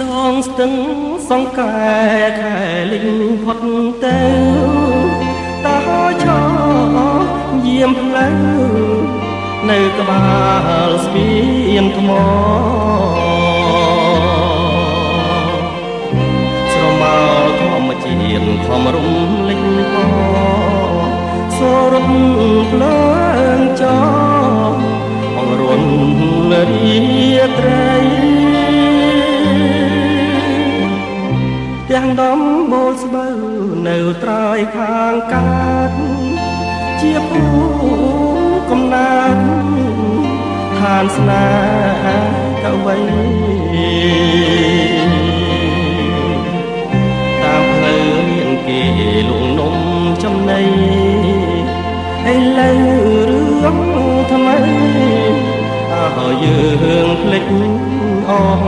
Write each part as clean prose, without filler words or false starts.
ដងស្ទឹងសង្កែខែលិញផុតទៅតើឆោយាមផ្លូវនៅក្បាលស្ពានថ្មស្រមោលធម្មជាតិធម្មរំលេចផងសូរត់ភ្លើងចោអងរុនរីត្រីទាំងដំបូលស្បូវនៅត្រើយខាងកាត់ជាពូកំណាត់ឋានស្នេហ៍កវីតាមផ្លូវមានគេលងនំចំណៃឥឡូវរឿងថ្មីឲ្យយើងភ្លេចអស់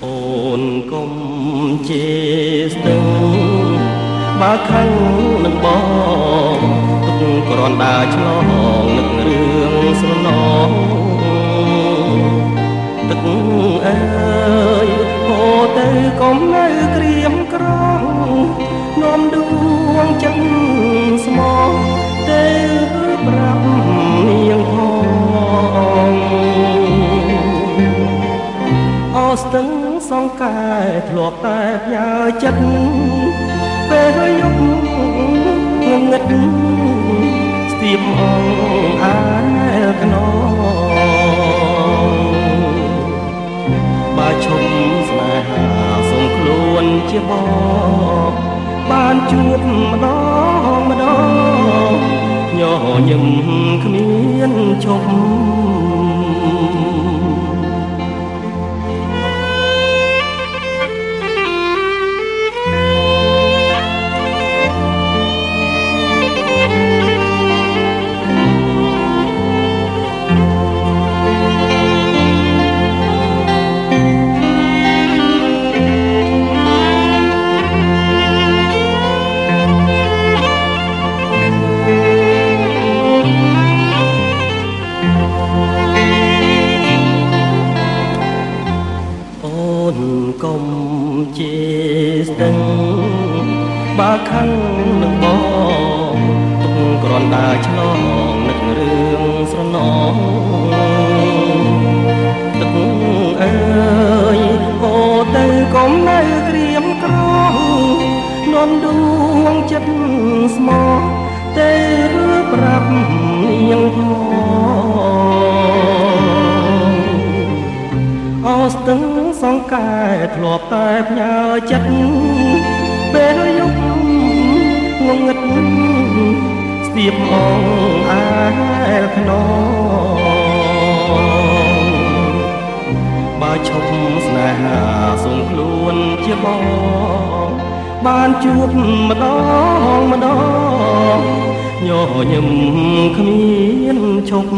អូនកុំជេរស្ទឹងបើខឹងនឹងបងទុកគ្រាន់ដើរឆ្លងនឹករឿងស្រណងទឹកអើយហូរទៅកុំនៅក្រៀមក្រំនាំដួងចិត្តស្មោះទៅប្រាប់នាងផងអស្ទឹងសង្កែធ្លាប់តែផ្ញើចិត្តពេលយប់ងងឹតស្ទាបអងអាយខ្នងបើឈប់ស្នេហាសុំខ្លួនជាបងបានជួបម្ដងម្ដងញញឹមគ្មានឈប់កុំជេរស្ទឹងបើខឹងនឹងបងទុកគ្រាន់ដើរឆ្លងនឹករឿងស្រណងទឹកអើយហូរទៅកុំនៅក្រៀមក្រំនាំដួងចិត្តស្មោះទៅប្រាប់នាងផងអស្ទឹងសង្កែធ្លាប់តែផ្ញើចិត្តពេលយប់ងងឹតស្ទាបអងអាយខ្នងបើឈប់ស្នេហាសុំខ្លួនជាបងបានជួបម្ដងម្ដងញញឹមគ្មានឈប់